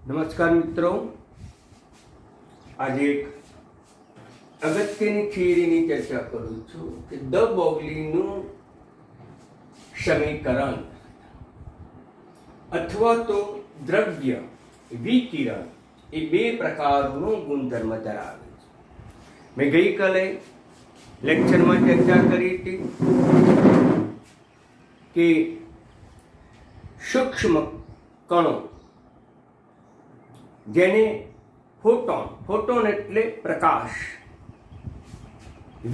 નમસ્કાર મિત્રો, આજે એક અગત્યની થિયરીની ચર્ચા કરું છું કે દ બોગલીનું સમીકરણ અથવા તો દ્રવ્ય વિકિરણ એ બે પ્રકારનો ગુણધર્મ ધરાવે છે. મેં ગઈકાલે લેક્ચરમાં ચર્ચા કરી હતી કે સૂક્ષ્મ કણો જેને ફોટોન એટલે પ્રકાશ,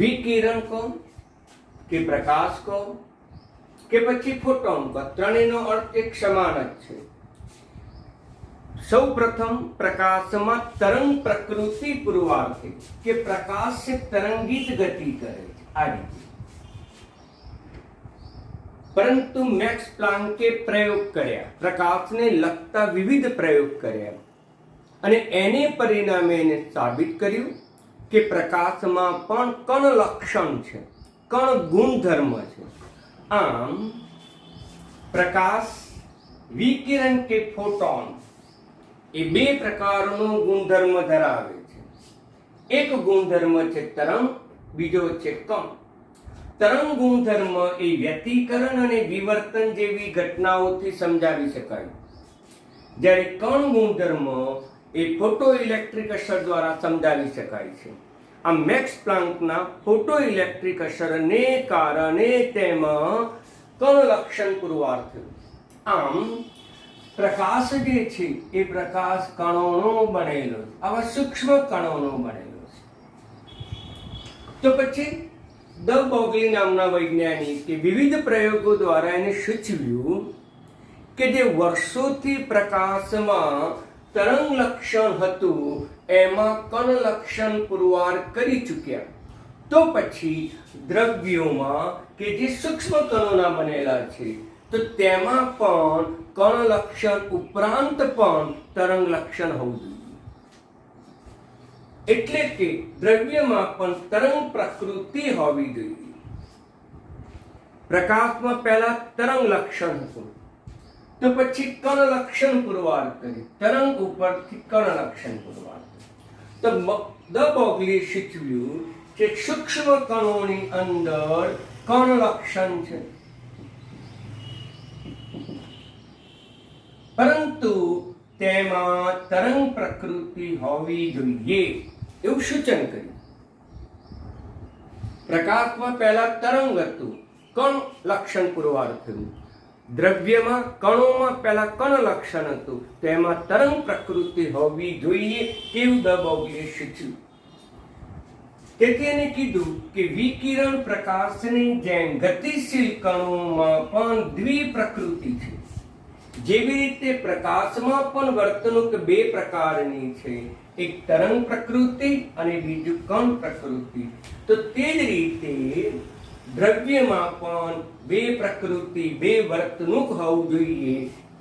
વિકિરણ કહો કે પ્રકાશ કહો કે પછી ફોટોન કહો, ત્રણેયનો અર્થ એક સમાન જ છે. સૌ પ્રથમ પ્રકાશમાં તરંગ પ્રકૃતિ પૂર્વાર્થે કે પ્રકાશ से तरंगित गति करे આ રીતે. પરંતુ મેક્સ પ્લાન્કે પ્રયોગ કર્યા, પ્રકાશને લગતા વિવિધ પ્રયોગ કર્યા અને એને પરિણામે એને સાબિત કર્યું કે પ્રકાશમાં પણ કણ લક્ષણ છે, કણ ગુણધર્મ છે. આમ પ્રકાશ, વિકિરણ કે ફોટોન એ બે પ્રકારનો ગુણધર્મ ધરાવે છે. એક ગુણધર્મ છે તરંગ, બીજો છે કણ. તરંગ ગુણધર્મ એ વ્યતિકરણ અને વિવર્તન જેવી ઘટનાઓથી સમજાવી શકાય, જ્યારે કણ ગુણધર્મ એ ફોટો ઇલેક્ટ્રિક અસર દ્વારા સમજાવી શકાય છે. આ મેક્સ પ્લાન્કના ફોટો ઇલેક્ટ્રિક અસરને કારણે તેમાં કણ લક્ષણ પુરવાર થયું. આમ પ્રકાશ જે છે એ પ્રકાશ કણોનો બનેલો છે, આવા સૂક્ષ્મ કણોનો બનેલો છે. તો પછી દ બોગલી નામના વૈજ્ઞાનિકે વિવિધ પ્રયોગો દ્વારા એને સૂચવ્યું કે જે વર્ષોથી પ્રકાશમાં તરંગ લક્ષણ હતું એમાં કણ લક્ષણ પુરવાર કરી ચૂક્યા. તો પછી દ્રવ્યોમાં કે જે સૂક્ષ્મ કણોના બનેલા છે તો તેમાં પણ કણ લક્ષણ ઉપરાંત પણ તરંગ લક્ષણ હોવું જોઈએ. એટલે કે દ્રવ્યમાં પણ તરંગ પ્રકૃતિ હોવી જોઈએ. પ્રકાશમાં પહેલા તરંગ લક્ષણ હતું, તો પછી કણ લક્ષણ પુરવાર કરી, તરંગ ઉપરથી કણ લક્ષણ પુરવાર કરી. તો દ બોગલીએ સૂચવ્યું કે સૂક્ષ્મ કણોની અંદર કણ લક્ષણ છે, પરંતુ તેમાં તરંગ પ્રકૃતિ હોવી જોઈએ એવું સૂચન કર્યું. પ્રકાશમાં પહેલા તરંગ હતું, કણ લક્ષણ પુરવાર થયું. દ્રવ્યમાં કણોમાં પહેલા કણ લક્ષણ હતું, તેમાં તરંગ પ્રકૃતિ હોવી જોઈએ એવું દ બોગલીએ સૂચવ્યું. તેથી એને કીધું કે વિકિરણ પ્રકાશની જેમ ગતિશીલ કણોમાં પણ દ્વિપ્રકૃતિ છે. જેવી રીતે પ્રકાશમાં પણ વર્તણૂક બે પ્રકારની છે, એક તરંગ પ્રકૃતિ અને બીજું કણ પ્રકૃતિ. તો તે જ રીતે દ્રવ્યમાં પણ બે પ્રકૃતિ, બે વર્તણૂક હોવું જોઈએ.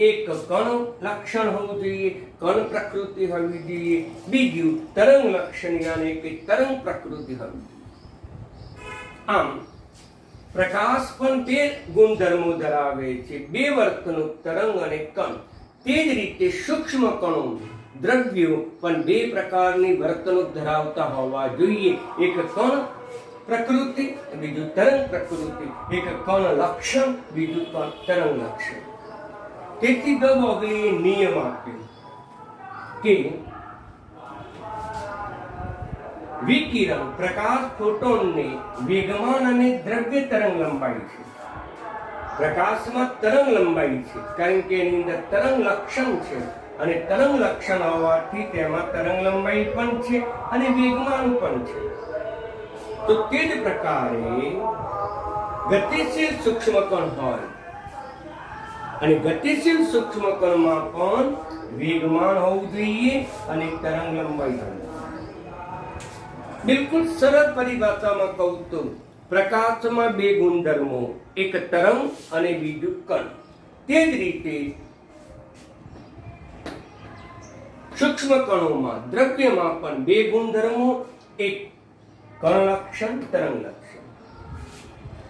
એક કણ લક્ષણ હોવું જોઈએ, કણ પ્રકૃતિ હોવી જોઈએ, બીજું તરંગ લક્ષણ યાની કે તરંગ પ્રકૃતિ હોવી જોઈએ. આમ પ્રકાશ પણ બે ગુણધર્મો ધરાવે છે, બે વર્તણૂક, તરંગ અને કણ. તે જ રીતે સૂક્ષ્મ કણો, દ્રવ્યો પણ બે પ્રકારની વર્તણૂક ધરાવતા હોવા જોઈએ. એક કણ પ્રકૃતિ, બીજું તરંગ પ્રકૃતિ. એક કણ લક્ષણ, બીજું તરંગ લક્ષણ. તેથી દ બોગલીએ નિયમ આપ્યો કે વિકિરણ, પ્રકાશ, ફોટોનને વેગમાન અને દ્રવ્ય તરંગ લંબાઈ છે. પ્રકાશમાં તરંગ લંબાઈ છે કારણ કે એની અંદર તરંગ લક્ષણ છે, અને તરંગ લક્ષણ હોવાથી તેમાં તરંગ લંબાઈ પણ છે અને વેગમાન પણ છે. તો તે જ પ્રકારે ગતિશીલ સૂક્ષ્મ કણ હોય અને ગતિશીલ સૂક્ષ્મ કણમાં પણ વેગમાન હોવું જોઈએ અને તરંગ લંબાઈ હોવી જોઈએ. બિલકુલ સરળ પરિભાષામાં કહું તો પ્રકાશમાં બે ગુણધર્મો, એક તરંગ અને બીજું કણ. તે જ રીતે સૂક્ષ્મ કણોમાં, દ્રવ્યમાં પણ બે ગુણધર્મો, એક કણ લક્ષણ, તરંગ લક્ષણ.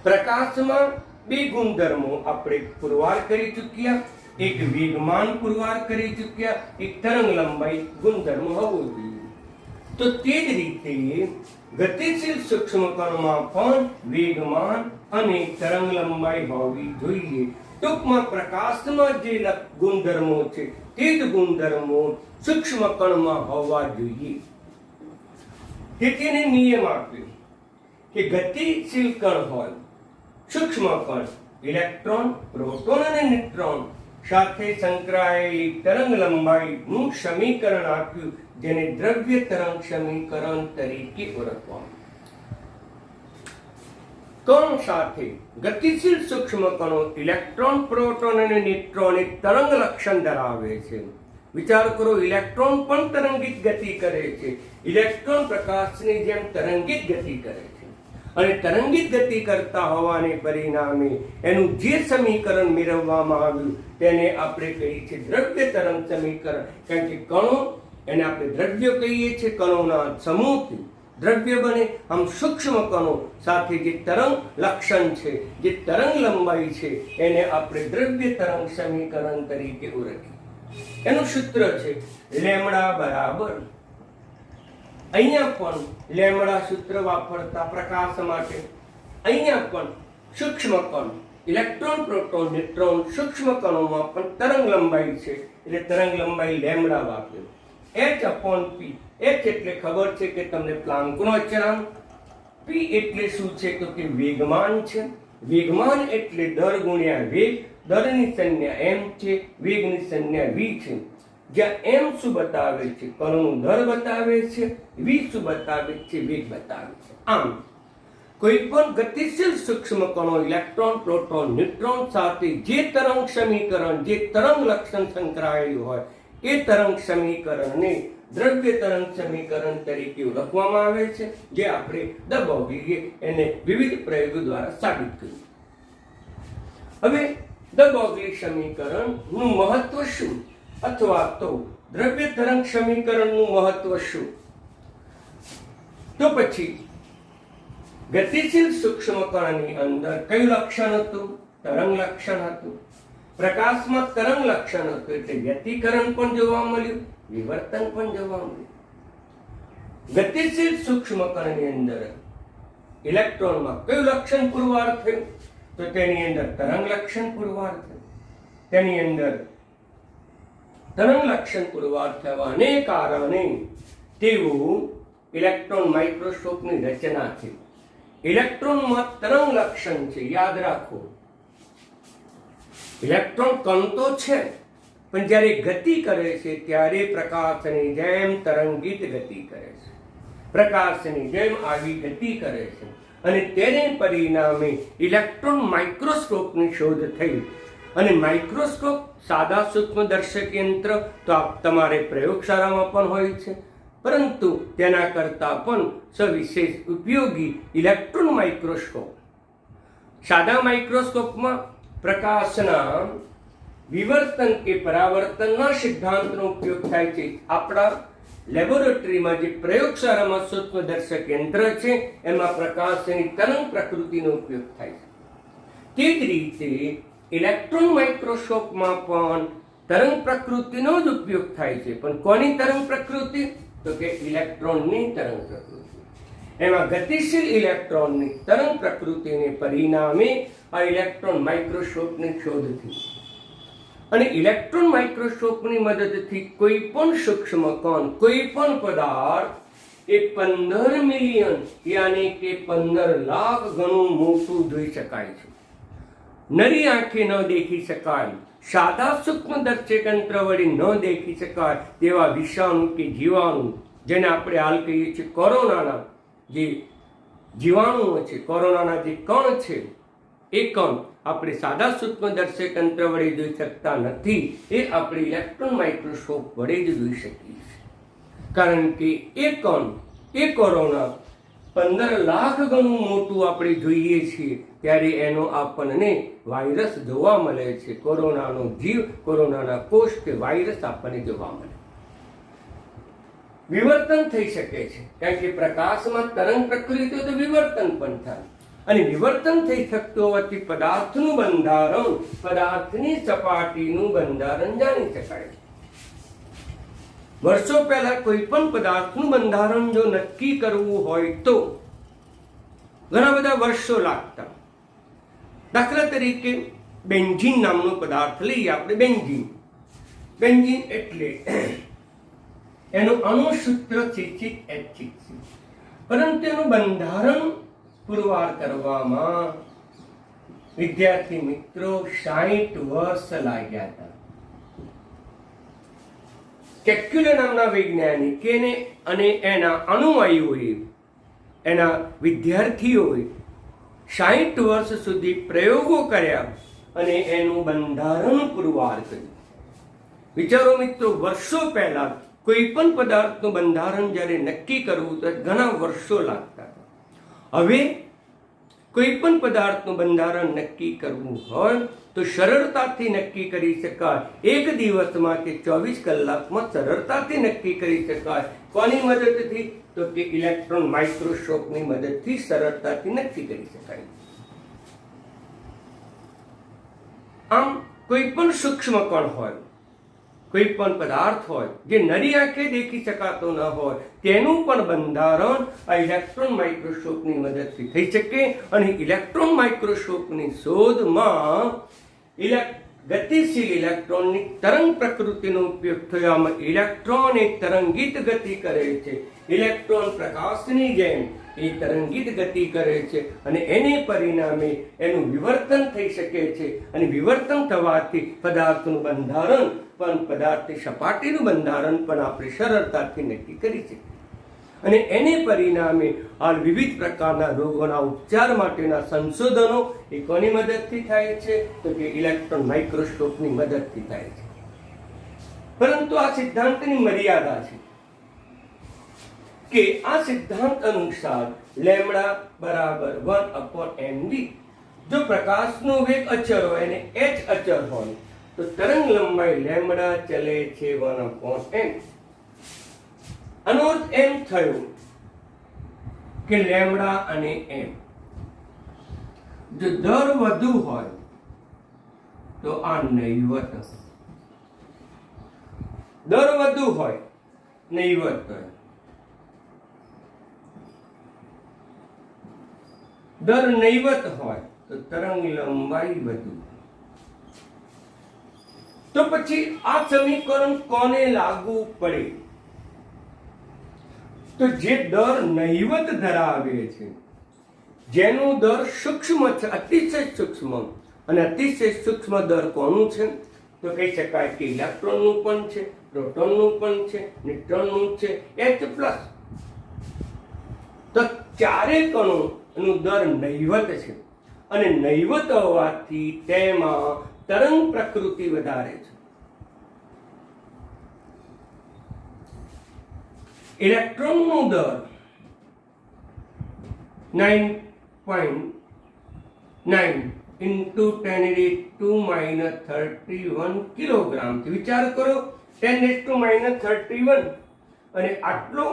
પ્રકાશમાં બે ગુણધર્મો આપણે પુરવાર કરી ચૂક્યા, એક વેગમાન પુરવાર કરી ચૂક્યા, એક તરંગ લંબાઈ ગુણધર્મ હોવો જોઈએ. તો તે જ રીતે ગતિશીલ સૂક્ષ્મ કણમાં પણ વેગમાન અને તરંગ લંબાઈ હોવી જોઈએ. ટૂંકમાં પ્રકાશમાં જે ગુણધર્મો છે તે જ ગુણધર્મો સૂક્ષ્મ કણમાં હોવા જોઈએ. તેથી એને નિયમ આપ્યો કે ગતિશીલ કણ હોય, સૂક્ષ્મ કણ, ઇલેક્ટ્રોન, પ્રોટોન અને ન્યુટ્રોન સાથે સંકળાયેલી તરંગ લંબાઈનું સમીકરણ આપ્યું, જેને દ્રવ્ય તરંગ સમીકરણ તરીકે ઓળખવામાં. કણ સાથે ગતિશીલ સૂક્ષ્મ કણો ઇલેક્ટ્રોન, પ્રોટોન અને ન્યુટ્રોન એક તરંગ લક્ષણ ધરાવે છે. વિચાર કરો, ઇલેક્ટ્રોન પણ તરંગિત ગતિ કરે છે. ઇલેક્ટ્રોન પ્રકાશની જેમ તરંગિત ગતિ કરે છે અને તરંગિત ગતિ કરતા હોવાને પરિણામે એનું જે સમીકરણ મેળવવામાં આવ્યું તેને આપણે કહીએ છીએ દ્રવ્ય તરંગ સમીકરણ. કારણ કે કણો, એને આપણે દ્રવ્ય કહીએ છીએ, કણોના સમૂહથી દ્રવ્ય બને. આમ સૂક્ષ્મ કણો સાથે જે તરંગ લક્ષણ છે, જે તરંગ લંબાઈ છે, એને આપણે દ્રવ્ય તરંગ સમીકરણ તરીકે ઓળખીએ. એનું સૂત્ર છે લેમડા બરાબર, અહીંયા પણ લેમડા સૂત્ર વાપરતા પ્રકાશ માટે, અહીંયા પણ સૂક્ષ્મ કણ ઇલેક્ટ્રોન, પ્રોટોન, ન્યુટ્રોન સૂક્ષ્મ કણોમાં પણ તરંગ લંબાઈ છે એટલે તરંગ લંબાઈ લેમડા વાપર્યો. H/P, H એટલે ખબર છે કે તમને પ્લાન્કનો અચળાંક. P એટલે શું છે તો કે વેગમાન છે. વેગમાન એટલે દર ગુણ્યા વેગ. દરની સંજ્ઞા m છે, વેગની સંજ્ઞા v છે. જ્યાં m શું બતાવે છે? કણનું દર બતાવે છે. v શું બતાવે છે? વેગ બતાવે છે. આમ કોઈ પણ ગતિશીલ સૂક્ષ્મ કણો ઇલેક્ટ્રોન, પ્રોટોન, ન્યુટ્રોન સાથે જે તરંગ સમીકરણ, જે તરંગ લક્ષણ સંકળાયેલું હોય એ તરંગ સમીકરણને દ્રવ્ય તરંગ સમીકરણ તરીકે ઓળખવામાં આવે છે, જે આપણે દ બોગલીએ એને વિવિધ પ્રયોગો દ્વારા સાબિત કર્યું. હવે દ બોગલી સમીકરણનું મહત્વ શું, અથવા તો દ્રવ્ય તરંગ સમીકરણનું મહત્વ શું? તો પછી ગતિશીલ સૂક્ષ્મ કણની અંદર કયું લક્ષણ હતું? તરંગ લક્ષણ હતું. પ્રકાશમાં તરંગ લક્ષણ હતું એટલે વ્યતિકરણ પણ જોવા મળ્યું, વિવર્તન પણ જોવા મળ્યું. ગતિશીલ સૂક્ષ્મ કણની અંદર ઇલેક્ટ્રોનમાં કયું લક્ષણ પુરવાર થયું? તો તેની અંદર તરંગ લક્ષણ પુરવાર થયું. તેની અંદર તરંગ લક્ષણ પુરવાર થવાને કારણે તેઓ ઇલેક્ટ્રોન માઇક્રોસ્કોપની રચના થઈ. ઇલેક્ટ્રોનમાં તરંગ લક્ષણ છે, યાદ રાખો. ઇલેક્ટ્રોન કણ તો છે, પણ જ્યારે ગતિ કરે છે ત્યારે પ્રકાશની જેમ તરંગિત ગતિ કરે છે. પ્રકાશની જેમ આવી ગતિ કરે છે અને તેને પરિણામે ઇલેક્ટ્રોન માઇક્રોસ્કોપની શોધ થઈ. અને માઇક્રોસ્કોપ સાદા સૂક્ષ્મદર્શક યંત્ર તો તમારે પ્રયોગશાળામાં પણ હોય છે, પરંતુ તેના કરતાં પણ સવિશેષ ઉપયોગી ઇલેક્ટ્રોન માઇક્રોસ્કોપ. સાદા માઇક્રોસ્કોપમાં પ્રકાશના વિવર્તન કે પરાવર્તનના સિદ્ધાંતનો ઉપયોગ થાય છે. આપણા લેબોરેટરીમાં જે પ્રયોગશાળામાં સૂક્ષ્મદર્શક યંત્ર છે એમાં પ્રકાશની તરંગ પ્રકૃતિનો ઉપયોગ થાય છે. તે જ રીતે ઇલેક્ટ્રોન માઇક્રોસ્કોપમાં પણ તરંગ પ્રકૃતિનો જ ઉપયોગ થાય છે. પણ કોની તરંગ પ્રકૃતિ? તો કે ઇલેક્ટ્રોનની તરંગ પ્રકૃતિ. એમાં ગતિશીલ ઇલેક્ટ્રોનની તરંગ પ્રકૃતિને પરિણામે આ ઇલેક્ટ્રોન માઇક્રોસ્કોપની શોધ થઈ. અને ઇલેક્ટ્રોન માઇક્રોસ્કોપની મદદથી કોઈ પણ સૂક્ષ્મ કણ, કોઈ પણ પદાર્થ એ 15 મિલિયન યાની કે 15 લાખ ગણું મોટું જોઈ શકાય છે. નરી આંખે ન દેખી શકાય, સાદા સૂક્ષ્મદર્શક યંત્ર વડે ન દેખી શકાય તેવા વિષાણુ કે જીવાણુ, જેને આપણે હાલ કહીએ છીએ કોરોનાના જે જીવાણુઓ છે, કોરોનાના જે કણ છે, એ કણ આપણે સાદા સૂક્ષ્મદર્શક યંત્ર વડે જોઈ શકતા નથી. એ આપણે ઇલેક્ટ્રોન માઇક્રોસ્કોપ વડે જ જોઈ શકીએ છીએ. કારણ કે એ કણ, એ કોરોના 15 લાખ ગણું મોટું આપણે જોઈએ છીએ ત્યારે એનો આપણને વાયરસ જોવા મળે છે. કોરોનાનો જીવ, કોરોનાના કોષ કે વાયરસ આપણને જોવા મળે. વિવર્તન થઈ શકે છે, કારણ કે પ્રકાશમાં તરંગ પ્રકૃતિ તો વિવર્તન પણ થાય. અને વિવર્તન થઈ શકતું હોવાથી પદાર્થનું બંધારણ, પદાર્થની સપાટીનું બંધારણ જાણી શકાય. વર્ષો પહેલા કોઈ પણ પદાર્થનું બંધારણ જો નક્કી કરવું હોય તો ઘણા બધા વર્ષો લાગતા. દાખલા તરીકે બેન્ઝીન નામનો પદાર્થ લઈએ આપણે. બેન્ઝીન એટલે એનું અણુસૂત્ર C6H6, પરંતુ એનું બંધારણ પુરવાર કરવામાં વિદ્યાર્થી મિત્રો 60 વર્ષ લાગ્યા હતા. કેક્યુલે નામના વૈજ્ઞાનિકે અને એના અનુયાયીઓએ, એના વિદ્યાર્થીઓએ 60 વર્ષ સુધી પ્રયોગો કર્યા અને એનું બંધારણ પુરવાર કર્યું. વિચારો મિત્રો, વર્ષો પહેલા કોઈ પણ પદાર્થનું બંધારણ જ્યારે નક્કી કરવું તો ઘણા વર્ષો લાગતા. હવે કોઈ પણ પદાર્થનું બંધારણ નક્કી કરવું હોય તો સરળતાથી નક્કી કરી શકાય. એક દિવસમાં કે 24 કલાકમાં સરળતાથી નક્કી કરી શકાય. કોની મદદથી? તો કે ઇલેક્ટ્રોન માઇક્રોસ્કોપની મદદથી સરળતાથી નક્કી કરી શકાય. આમ કોઈ પણ સૂક્ષ્મ કણ હોય, કોઈ પણ પદાર્થ હોય જે નરી આંખે દેખી શકાતો ન હોય, તેનું પણ બંધારણ આ ઇલેક્ટ્રોન માઇક્રોસ્કોપની મદદથી થઈ શકે. અને ઇલેક્ટ્રોન માઇક્રોસ્કોપની શોધમાં ગતિશીલ ઇલેક્ટ્રોનની તરંગ પ્રકૃતિનો ઉપયોગ થયો. આમાં ઇલેક્ટ્રોન એક તરંગિત ગતિ કરે છે. ઇલેક્ટ્રોન પ્રકાશની જેમ એ તરંગિત ગતિ કરે છે અને એને પરિણામે એનું વિવર્તન થઈ શકે છે. અને વિવર્તન થવાથી પદાર્થનું બંધારણ પણ, પદાર્થની સપાટીનું બંધારણ પણ આપણે સરળતાથી નક્કી કરી શકીએ. અને એને પરિણામે આ વિવિધ પ્રકારના રોગોના ઉપચાર માટેના સંશોધનો એ કોની મદદથી થાય છે? તો કે ઇલેક્ટ્રોન માઇક્રોસ્કોપની મદદથી થાય છે. પરંતુ આ સિદ્ધાંતની મર્યાદા છે કે આ સિદ્ધાંત અનુસાર લેમ્ડા બરાબર 1/mv, જો પ્રકાશનો વેગ અચળ હોય અને h અચળ હોય તો તરંગ લંબાઈ લેમ્ડા ચલે છે 1/m. આનો અર્થ એમ થયો કે લેમ્ડા અને m જો દર વધુ હોય તો આ નહિવત હશે. દર વધુ હોય, નહિવત હોય. દર નહિવત હોય તો તરંગ લંબાઈ વધુ. તો પછી આ સમીકરણ કોને લાગુ પડે? તો જે દર નહિવત ધરાવે છે, જેનું દર સૂક્ષ્મ છે, અતિશય સૂક્ષ્મ, અને અતિશય સૂક્ષ્મ દર કોનું છે? તો કહી શકાય કે ઇલેક્ટ્રોનનું પણ છે, પ્રોટોનનું પણ છે, ન્યુટ્રોનનું છે, H+. તો ચારે કણોનું દર નહિવત છે અને નહિવત હોવાથી તેમાં તરંગ પ્રકૃતિ વધારે છે. ઇલેક્ટ્રોનનો દર 9.9 into 10⁻⁻31 કિલોગ્રામ. વિચાર કરો, 10⁻⁻31, અને આટલો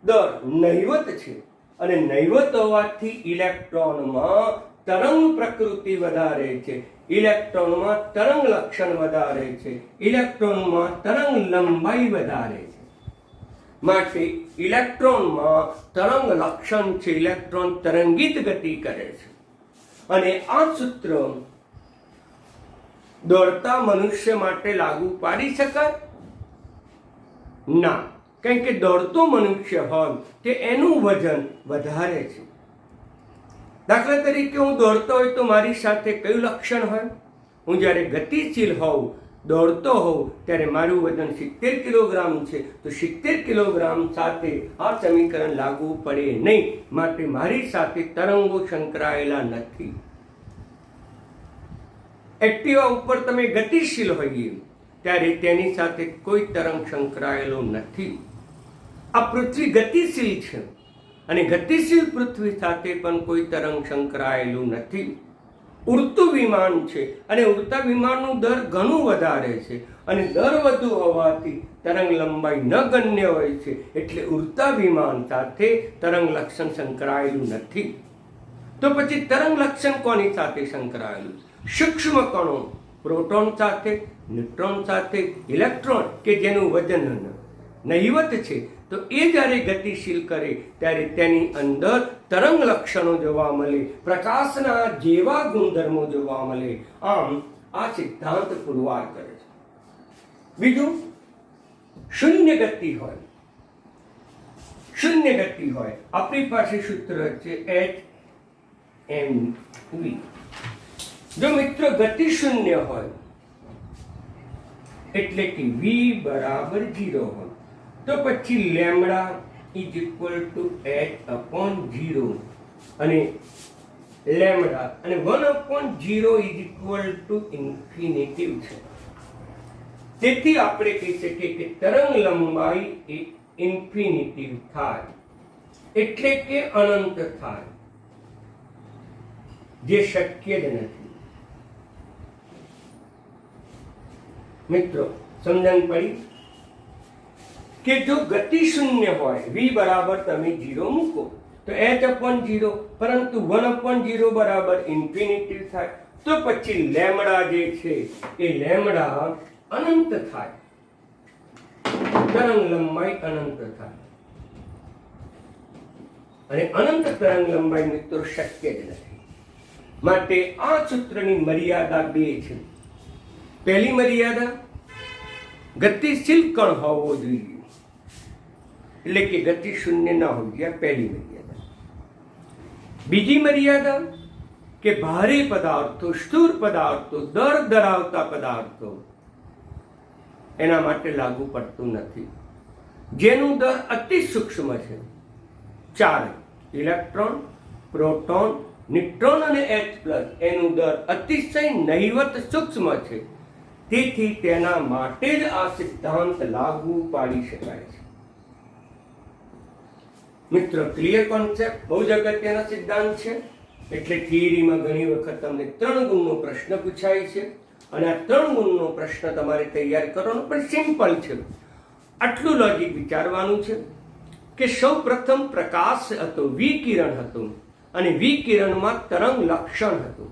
દર નહિવત છે. અને નહિવત હોવાથી ઇલેક્ટ્રોનમાં તરંગ પ્રકૃતિ વધારે છે, ઇલેક્ટ્રોનમાં તરંગ લક્ષણ વધારે છે, ઇલેક્ટ્રોનમાં તરંગ લંબાઈ વધારે છે. માટે ઇલેક્ટ્રોનમાં તરંગ લક્ષણ છે, ઇલેક્ટ્રોન તરંગિત ગતિ કરે છે. અને આ સૂત્ર દોડતા મનુષ્ય માટે લાગુ પાડી શકાય? ના, કારણ કે દોડતો મનુષ્ય હોય તે એનું વજન વધારે છે. દાખલા તરીકે હું દોડતો હોય તો મારી સાથે કયું લક્ષણ હોય? હું જ્યારે ગતિશીલ હોઉં, દોડતો હોઉં, ત્યારે મારું વજન 70 કિલોગ્રામ છે. તો 70 કિલોગ્રામ સાથે આ સમીકરણ લાગુ પડે નહીં. માટે મારી સાથે તરંગો સંકળાયેલા નથી. એક્ટિવા ઉપર તમે ગતિશીલ હોઈએ ત્યારે તેની સાથે કોઈ તરંગ સંકળાયેલો નથી. આ પૃથ્વી ગતિશીલ છે અને ગતિશીલ પૃથ્વી સાથે પણ કોઈ તરંગ સંકળાયેલું નથી. ઉડતું વિમાન છે અને ઉડતા વિમાનનું દર ઘણું વધારે છે અને દર વધુ હોવાથી તરંગ લંબાઈ નગણ્ય હોય છે. એટલે ઉડતા વિમાન સાથે તરંગ લક્ષણ સંકળાયેલું નથી. તો પછી તરંગ લક્ષણ કોની સાથે સંકળાયેલું? સૂક્ષ્મ કણો, પ્રોટોન સાથે, ન્યુટ્રોન સાથે, ઇલેક્ટ્રોન કે જેનું વજન નહિવત છે, તો એ જ્યારે ગતિશીલ કરે ત્યારે તેની અંદર તરંગ લક્ષણો જોવા મળે, પ્રકાશના જેવા ગુણધર્મો જોવા મળે. આમ આ સિદ્ધાંત પુરવાર કરે છે. બીજું, શૂન્ય ગતિ હોય, શૂન્ય ગતિ હોય, આપણી પાસે સૂત્ર છે hmv. જો મિત્રો ગતિ શૂન્ય હોય એટલે કે v બરાબર 0 હોય તો પછી lambda is equal to h/0 અને લેમ્ડા અને 1/0 ઇઝ ઇક્વલ ટુ ઇન્ફિનિટિવ છે. તેથી આપણે કહી શકીએ કે તરંગ લંબાઈ એ ઇન્ફિનિટિવ થાય, એટલે કે અનંત થાય, જે શક્ય જ નથી. મિત્રો સમજણ પડી કે જો ગતિ શૂન્ય હોય, v બરાબર તમે 0 મૂકો તો h/0, પરંતુ 1/0 બરાબર ઇન્ફિનિટી થાય, તો પછી લેમ્ડા જે છે એ લેમ્ડા અનંત થાય, તરંગ લંબાઈ અનંત થાય. અને અનંત તરંગ લંબાઈ મિત્રો શક્ય જ નથી. માટે આ સૂત્રની મર્યાદા બે છે. પહેલી મર્યાદા, ગતિશીલ કણ હોવો જોઈએ, એટલે કે ગતિ શૂન્ય ન હોવી જોઈએ, પહેલી મર્યાદા. બીજી મર્યાદા કે ભારે પદાર્થો, સ્થૂળ પદાર્થો, દર ધરાવતા પદાર્થો એના માટે લાગુ પડતું નથી, જેનું દર અતિ સૂક્ષ્મ છે. 4 ઇલેક્ટ્રોન, પ્રોટોન, ન્યુટ્રોન અને H+ એનું દર અતિશય નહિવત સૂક્ષ્મ છે. તેથી તેના માટે જ આ સિદ્ધાંત લાગુ પાડી શકાય છે. મિત્રો ક્લિયર કોન્સેપ્ટ? બહુ જ અગત્યનો સિદ્ધાંત છે. એટલે થિયરીમાં ઘણી વખત તમને 3 ગુણનો પ્રશ્ન પૂછાય છે, અને આ 3 ગુણનો પ્રશ્ન તમારે તૈયાર કરવાનો પણ સિમ્પલ છે. આટલું લોજિક વિચારવાનું છે કે સૌ પ્રથમ પ્રકાશ હતો, વિકિરણ હતું, અને વિકિરણમાં તરંગ લક્ષણ હતું,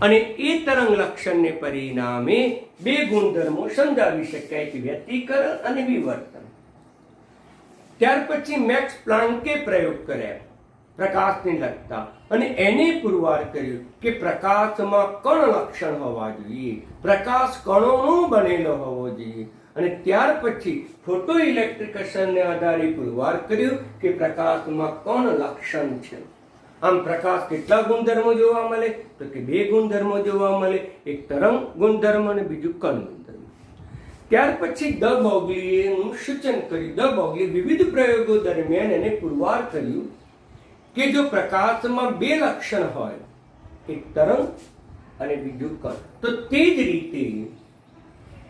અને એ તરંગ લક્ષણને પરિણામે બે ગુણધર્મો સમજાવી શકાય છે, વ્યતિકરણ અને વિવર્તન. ત્યાર પછી મેક્સ પ્લાન્કે પ્રયોગ કર્યા પ્રકાશને લગતા, અને એને પુરવાર કર્યું કે પ્રકાશમાં કણ લક્ષણ હોવા જોઈએ, પ્રકાશ કણોનો બનેલો હોવો જોઈએ. અને ત્યાર પછી ફોટો ઇલેક્ટ્રિક અસરને આધારે પુરવાર કર્યું કે પ્રકાશમાં કણ લક્ષણ છે. આમ પ્રકાશ કેટલા ગુણધર્મો જોવા મળે? તો કે 2 ગુણધર્મો જોવા મળે, એક તરંગ ગુણધર્મ અને બીજું કણ ગુણધર્મ. ત્યાર પછી દ બોગલીએનું સૂચન કર્યું. દ બોગલી વિવિધ પ્રયોગો દરમિયાન એને પુરવાર કર્યું કે જો પ્રકાશમાં 2 લક્ષણ હોય, એક તરંગ અને બીજું કણ, તો તે જ રીતે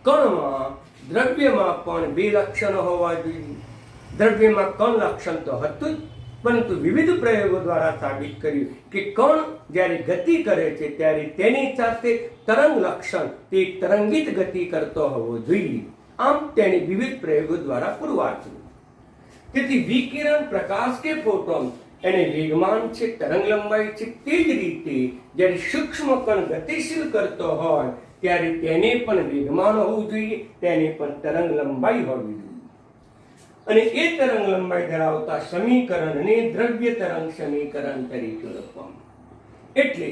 કણમાં, દ્રવ્યમાં પણ 2 લક્ષણો હોવા જોઈએ. દ્રવ્યમાં કણ લક્ષણ તો હતું જ, પરંતુ વિવિધ પ્રયોગો દ્વારા સાબિત કર્યું કે કણ જ્યારે ગતિ કરે છે ત્યારે તેની સાથે તરંગ લક્ષણ, તે તરંગિત ગતિ કરતો હોવો જોઈએ. આમ તેની વિવિધ પ્રયોગો દ્વારા પુરવાર થયું. તેથી વિકિરણ, પ્રકાશ કે ફોટોન એને વેગમાન છે, તરંગ લંબાઈ છે. તે જ રીતે જ્યારે સૂક્ષ્મ કણ ગતિશીલ કરતો હોય ત્યારે તેને પણ વેગમાન હોવું જોઈએ, તેને પણ તરંગ લંબાઈ હોવી જોઈએ. અને એ તરંગ લંબાઈ ધરાવતા સમીકરણને દ્રવ્ય તરંગ સમીકરણ તરીકે ઓળખવામાં. એટલે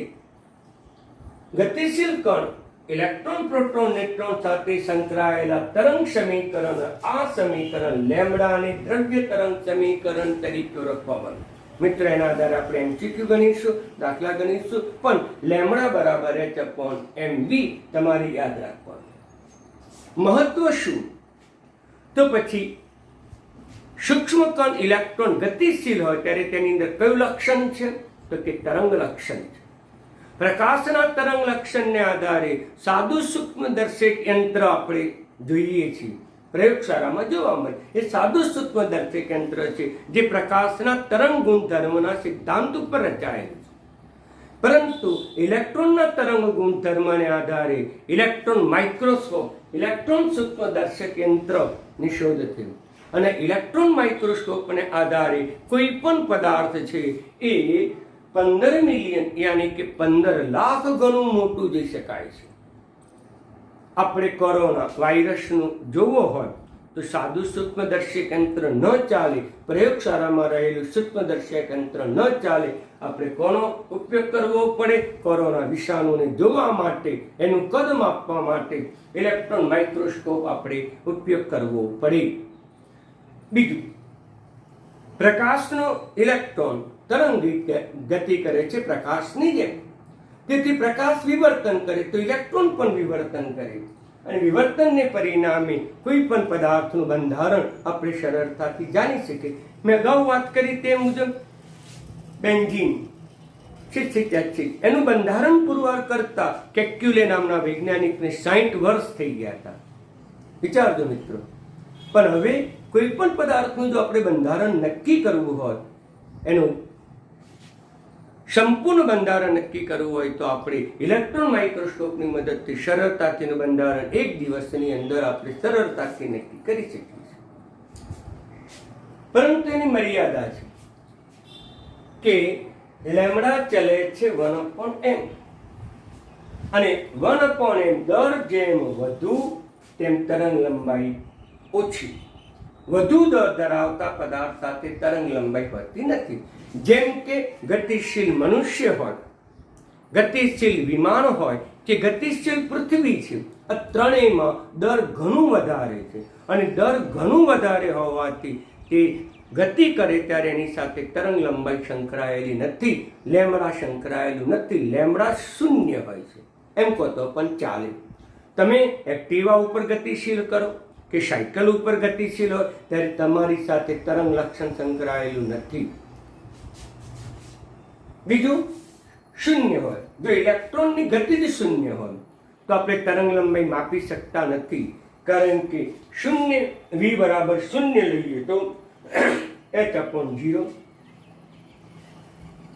ગતિશીલ કણ ઇલેક્ટ્રોન, પ્રોટોન, ન્યુટ્રોન સાથે સંકળાયેલા તરંગ સમીકરણ, આ સમીકરણ લેમ્ડાને દ્રવ્ય તરંગ સમીકરણ તરીકે ઓળખવામાં. મિત્રો એના આધારે આપણે MCQ ગણીશું, દાખલા ગણીશું, પણ લેમ્ડા બરાબર h/mv તમારે યાદ રાખવાનું. મહત્વ શું? તો પછી સૂક્ષ્મ કણ ઇલેક્ટ્રોન ગતિશીલ હોય ત્યારે તેની અંદર કયું લક્ષણ છે? તો કે તરંગ લક્ષણ છે. પ્રકાશના તરંગ લક્ષણને આધારે સાદું સૂક્ષ્મદર્શક યંત્ર આપણે જોઈએ છીએ, પ્રયોગશાળામાં જોવા મળે. એ સાદું સૂક્ષ્મદર્શક યંત્ર છે જે પ્રકાશના તરંગ ગુણધર્મના સિદ્ધાંત ઉપર રચાયેલું છે. પરંતુ ઇલેક્ટ્રોનના તરંગ ગુણધર્મને આધારે ઇલેક્ટ્રોન માઇક્રોસ્કોપ, ઇલેક્ટ્રોન સૂક્ષ્મદર્શક યંત્રની શોધ થઈ, અને ઇલેક્ટ્રોન માઇક્રોસ્કોપને આધારે કોઈ પણ પદાર્થ છે એ 15 મિલિયન યાની કે 15 લાખ ગણું મોટું જઈ શકાય છે. આપણે કોરોના વાયરસનું જોવો હોય તો સાદું સૂક્ષ્મદર્શક યંત્ર ન ચાલે, પ્રયોગશાળામાં રહેલું સૂક્ષ્મદર્શક યંત્ર ન ચાલે. આપણે કોનો ઉપયોગ કરવો પડે? કોરોના વિષાણુને જોવા માટે, એનું કદ માપવા માટે ઇલેક્ટ્રોન માઇક્રોસ્કોપ આપણે ઉપયોગ કરવો પડે. બીજું, પ્રકાશનો ઇલેક્ટ્રોન તરંગી ગતિ કરે છે પ્રકાશની જેમ. તેથી પ્રકાશ વિવર્તન કરે તો ઇલેક્ટ્રોન પણ વિવર્તન કરે, અને વિવર્તનને પરિણામે કોઈ પણ પદાર્થનું બંધારણ આપણે સરળતાથી જાણી શકીએ. મેં અગાઉ વાત કરી તે મુજબ બેન્ઝીન 686 એનું બંધારણ પુરવાર કરતા કેક્યુલે નામના વૈજ્ઞાનિકને 60 વર્ષ થઈ ગયા હતા. વિચારજો મિત્રો. પણ હવે કોઈ પણ પદાર્થનું જો આપણે બંધારણ નક્કી કરવું હોય, એનું સંપૂર્ણ બંધારણ નક્કી કરવું હોય તો આપણે ઇલેક્ટ્રોન માઇક્રોસ્કોપની મદદથી સરળતાથી બંધારણ 1 દિવસની અંદર આપણે સરળતાથી નક્કી કરી શકીએ છીએ. પરંતુ એની મર્યાદા છે કે લેમડા ચલે છે 1/m, અને 1/m દર જેમ વધુ તેમ તરંગ લંબાઈ ઓછી. વધુ દર ધરાવતા પદાર્થ સાથે તરંગ લંબાઈ વધતી નથી. જેમ કે ગતિશીલ મનુષ્ય હોય, ગતિશીલ વિમાન હોય કે ગતિશીલ પૃથ્વી છે, આ ત્રણેયમાં દર ઘણું વધારે છે. અને દર ઘણું વધારે હોવાથી તે ગતિ કરે ત્યારે એની સાથે તરંગ લંબાઈ સંકળાયેલી નથી, લેમડા સંકળાયેલું નથી. લેમડા શૂન્ય હોય છે એમ કહો તો પણ ચાલે. તમે એક્ટિવા ઉપર ગતિશીલ કરો કે સાયકલ ઉપર ગતિશીલ હોય ત્યારે તમારી સાથે તરંગ લક્ષણ સંકળાયેલું નથી. બીજું, શૂન્ય હોય. જો ઇલેક્ટ્રોનની ગતિ જ શૂન્ય હોય તો આપણે તરંગ લંબાઈ માપી શકતા નથી, કારણ કે શૂન્ય v બરાબર શૂન્ય લઈએ તો h/0.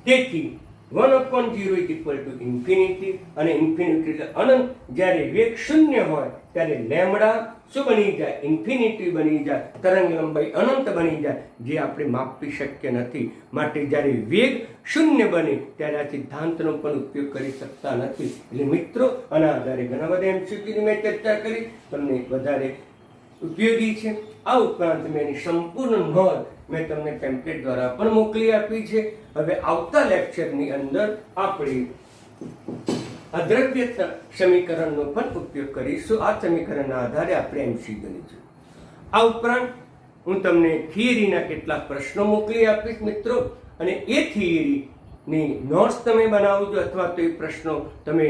તેથી 1/0 = ઇન્ફિનિટી, અને ઇન્ફિનિટી એટલે અનંત. જ્યારે વેગ શૂન્ય હોય ત્યારે લેમડા શું બની જાય? ઇન્ફિનિટી બની જાય, તરંગ લંબાઈ અનંત બની જાય, જે આપણે માપી શક્ય નથી. માટે જ્યારે વેગ શૂન્ય બને ત્યારે આ સિદ્ધાંતનો પણ ઉપયોગ કરી શકતા નથી. એટલે મિત્રો, આના આધારે ઘણા બધા એમસીક્યુની મેં ચર્ચા કરી, તમને વધારે ઉપયોગી છે. આ ઉપરાંત મેં એની સંપૂર્ણ નોંધ મેં તમને ટેમ્પલેટ દ્વારા પણ મોકલી આપી છે. હવે આવતા લેક્ચરની અંદર આપણે અદ્રવ્ય સમીકરણનો પણ ઉપયોગ કરીશું. આ સમીકરણના આધારે આપણે એમસીક્યુ ગણીશું. આ ઉપરાંત હું તમને થિયરીના કેટલાક પ્રશ્નો મોકલી આપીશ મિત્રો, અને એ થિયરીની નોટ્સ તમે બનાવજો, અથવા તો એ પ્રશ્નો તમે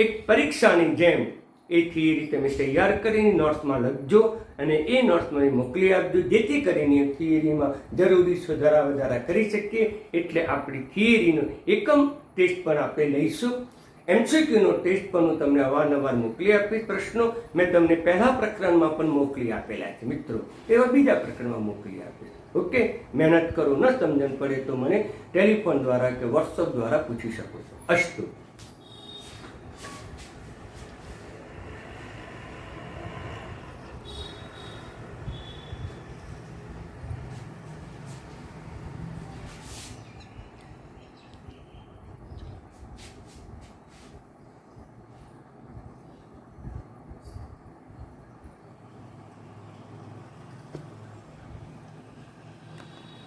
એક પરીક્ષાની જેમ એ થિયરી તમે તૈયાર કરીને નોટ્સમાં લખજો, અને એ નોટ્સ મને મોકલી આપજો, જેથી કરીને થિયરીમાં જરૂરી સુધારા વધારા કરી શકીએ. એટલે આપણી થિયરીનો એકમ ટેસ્ટ પણ આપણે લઈશું. એમસીક્યુનો ટેસ્ટ પણ હું તમને અવારનવાર મોકલી આપીશ. પ્રશ્નો મેં તમને પહેલા પ્રકરણમાં પણ મોકલી આપેલા છે મિત્રો, એવા બીજા પ્રકરણમાં મોકલી આપીશ. ઓકે, મહેનત કરો. ન સમજણ પડે તો મને ટેલિફોન દ્વારા કે વોટ્સઅપ દ્વારા પૂછી શકો છો. અસ્તુ.